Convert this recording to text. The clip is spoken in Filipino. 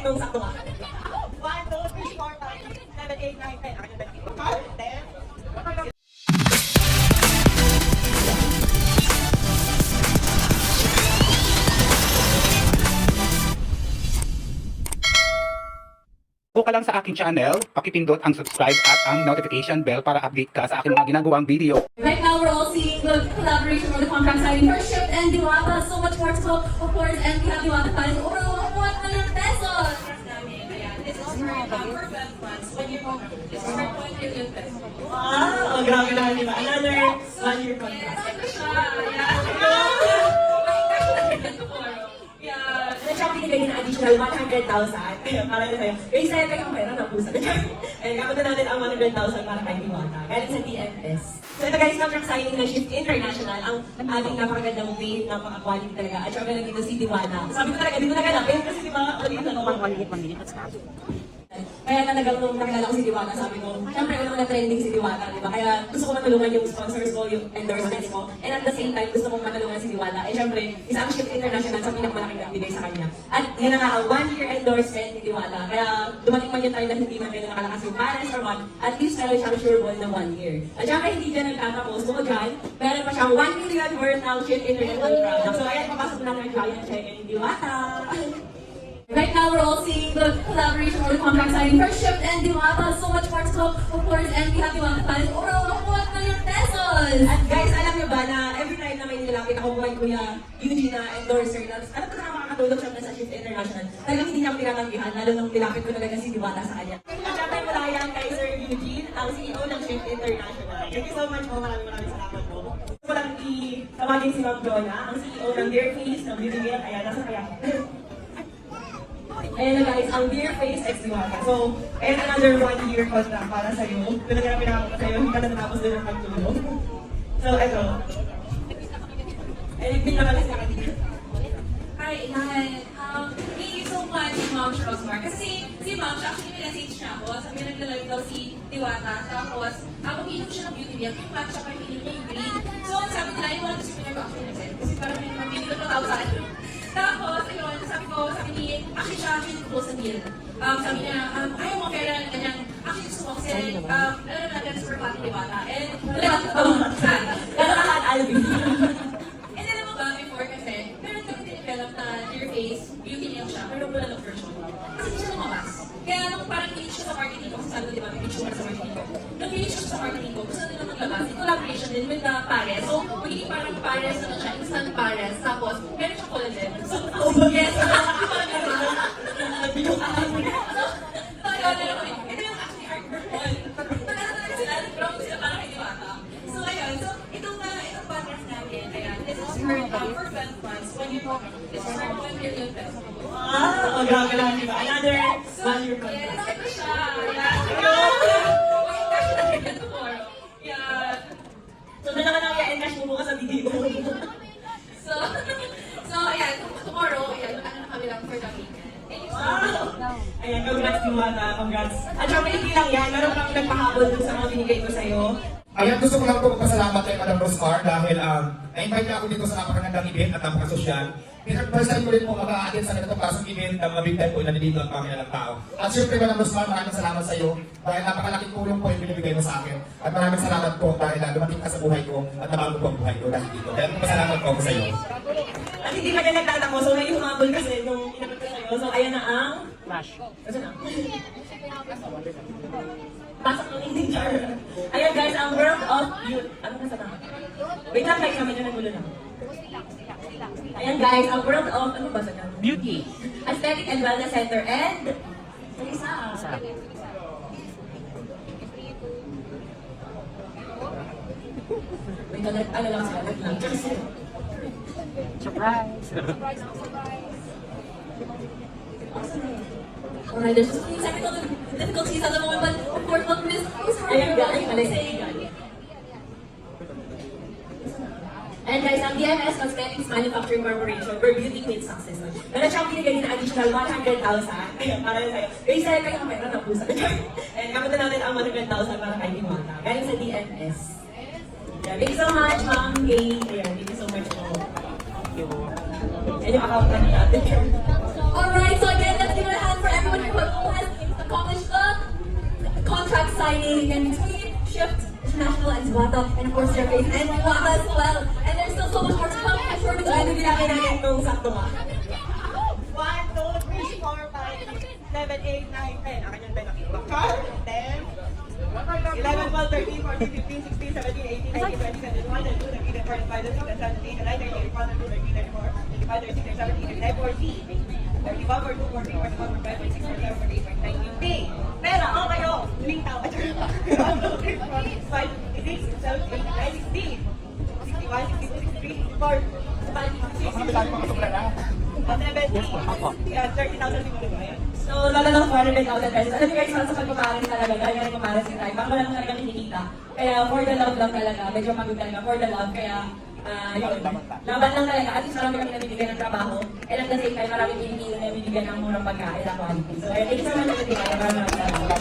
itong sakto nga. 1, 2, 3, 4, 5, 6, 7, 8, 9, 10. Akin yung 10. Kung ka lang sa aking channel, pakipindot ang subscribe at ang notification bell para update ka sa aking mga ginagawang video. Right now, we're all seeing the collaboration or the contract signing for Shift and Diwata. So much more to go, of course, and we have Diwata filing over 1 million pesos. This is for Feb months. When you this is for 1 million pesos. Wow, grabe naman diba? Another 1-year contract. Siya pinigay na additional 100,000 para na sa'yo. Yung sa'yo kayo pera na pusa. Ayun, kapunta natin ang 100,000 para kay Diwata. Galing sa TNS. So ito guys, contract signing na Shift International. Ang ating napakagandang way, napaka-quality talaga. At syempre nandito si Diwata. Sabi ko talaga, dito naganapin kasi di ba, dito na kaya talagang nung nakilala ko si Diwata, sabi ko, syempre una trending si Diwata, di ba? Kaya gusto ko matulungan yung sponsors ko, yung endorsements ko, and at the same time, gusto kong matulungan si Diwata. Eh syempre, isa ang Shift International sa pinakamalaking nagbigay sa kanya. At yun na nga, ang 1-year endorsement ni Diwata. Kaya dumating man yung time na hindi man kayo nakalakas yung parents or what, at least meron siyang sure ball na 1 year. At syempre, hindi dyan nagtatapos. Bukod dyan, meron pa siyang 1 million worth ng Shift International product. So ayan, papasok na ng giant check ni Diwata. Right now, we're all seeing the collaboration or the contract signing for Shift and Diwata. So much more to go, of course, and we have Diwata filing over 1 million pesos. At guys, alam niyo ba na every time na may nilapit ako kay Kuya Eugene na endorser, alam ko na makakatulog siya sa Shift International. Talagang hindi niya ako tinatanggihan, lalo nung nilapit ko talaga si Diwata sa kanya. At syempre mula yan kay Sir Eugene, ang CEO ng Shift International. Thank you so much po, maraming salamat po. Gusto ko lang tawagin si Ma'am Jonah, ang CEO ng Dear Face ng Beauty Milk. Ayan, nasa kaya. Ayan na guys, ang Dear Face X Diwata. So, ayan another 1-year contract para sa'yo. Ito na nga pinakako ko sa'yo, hindi ka na natapos din ang pagtulong. So, eto. Ay, nagpin naman sa kanina. Hi, Ilan. Thank you so much, Ma'am Rosmar. Kasi si Ma'am, actually may-message niya ako. Sabi niya nagla-live daw si Diwata. Tapos, uminom siya ng beauty milk. Yung matcha pa yung inom niya yung green. So, sabi nila, yung mga gusto ko actually nag-send. Kasi parang may mabili ko na tao sa akin. Tapos, ayun, sabi ni, actually siya, close ang deal. Sabi niya, ayaw mo kaya ganyan. Actually, gusto ko kasi, alam natin, super fat Diwata. And, Kalakahan, Alvin. And alam mo ba, before kasi, meron kami din-develop na Dear Face, beauty milk siya, pero wala ng version. Kasi hindi siya lumabas. Kaya nung parang finish siya sa marketing ko, kasi sabi ko, di ba, may picture sa marketing ko. Nung finish siya sa marketing ko, gusto nila maglabas, in collaboration din with the Pares. So, magiging parang Pares, ano siya, instant Pares. Tapos, meron siyang collagen. So, yes, parang gano'n. So, yun, ito yung actually artwork ko. Nagkakaroon sila, nag-promote sila para kay Diwata. So, ayun, so, itong podcast natin, ayan, this is for Feb months, when you talk, this is for 1 million pesos. Wow, grabe lang, di ba? Another 1-year contract. Yes, ito siya. Yeah. So, na naman ang i-encash mo bukas sa video. So, ayan, tomorrow, ayan, ano na kami lang for the weekend. Thank you so much. Wow! Ayan, congrats Diwata, congrats. At syempre, hindi lang yan, meron kang nagpahabol dun sa mga binigay ko sa'yo. Ayan, gusto ko lang po magpasalamat kay Madam Rosmar dahil na-invite niya ako dito sa napakagandang event at napaka-social. First time ko rin po mag-a-attend sa ganitong klaseng event na mga big time po na nandito ang pamilyang tao. At syempre, Madam Rosmar, maraming salamat sa iyo dahil napakalaking tulong po yung binibigay mo sa akin. At maraming salamat po dahil dumating ka sa buhay ko at nabago po ang buhay ko dahil dito. Kaya pasalamat po ako sa iyo. At hindi pa din nagtatako, so may humabol kasi nung inabot ko sa'yo. So, ayan na ang... Flash. Kasi na. Pasok ng hindi jar. Ayan guys, ang World of Youth. Ano na sa tama? Wait lang, guys, kami na nagulo lang. Ayan guys, ang World of... Ano ba sa tama? Beauty. Aesthetic and Wellness Center and... Isa. Wait lang, ano lang sila. Wait lang. Surprise. Alright, there's just some technical difficulties at the moment, but of course, what Miss Ayan guys, and guys, ang DMS Cosmetics Manufacturing Corporation, we're beauty queen success. Meron siyang binigay na additional 100,000. Ayun, para sa'yo. Guys, sa'yo kayo ang pera ng pusa. And kapunta natin ang 100,000 para kay Diwata. Galing sa DMS. Yeah, thank you so much, Ma'am Gay. Ayan, thank you so much po. And yung account na natin. Alright, so again, let's give it a hand for everyone. Diwata, and of course your face, and Diwata as well. And there's still so much more to come. I'm sure So, ano it's ginagay natin itong sakto nga? 1, 2, 3, 4, 5, 6, 7, 8, 9, 10. Akin yung 10 nakita. 10, 11, 12, 13, 14, 15, 16, 17, 18, 19, 20, 21, 22, 23, 24, 25, 26, 27, 28, 29, 30, 31, 32, 33, 34, 35, 36, 37, 38, 40, 31, 42, 43, 44, 45, 46, 47, 48, 49, 50. Pero, okay, oh, huling tao. 1, 2, 3, 4, 5, 56, 57, 58, 60, 61, 62, 63, 64, 30,000 siguro ba yan? So, lalo lang 400,000 pesos. Alam niyo guys, para sa pagpaparin talaga, dahil nga pumaras si Time, baka lang talaga kinikita. Kaya for the love lang talaga, medyo pagod talaga, for the love, kaya yun, laban lang talaga, at least marami kami nabibigyan ng trabaho, and at the same time, marami pinipili na nabibigyan ng murang pagkain na quality. So, thank you so much, Ate Tia. Maraming salamat.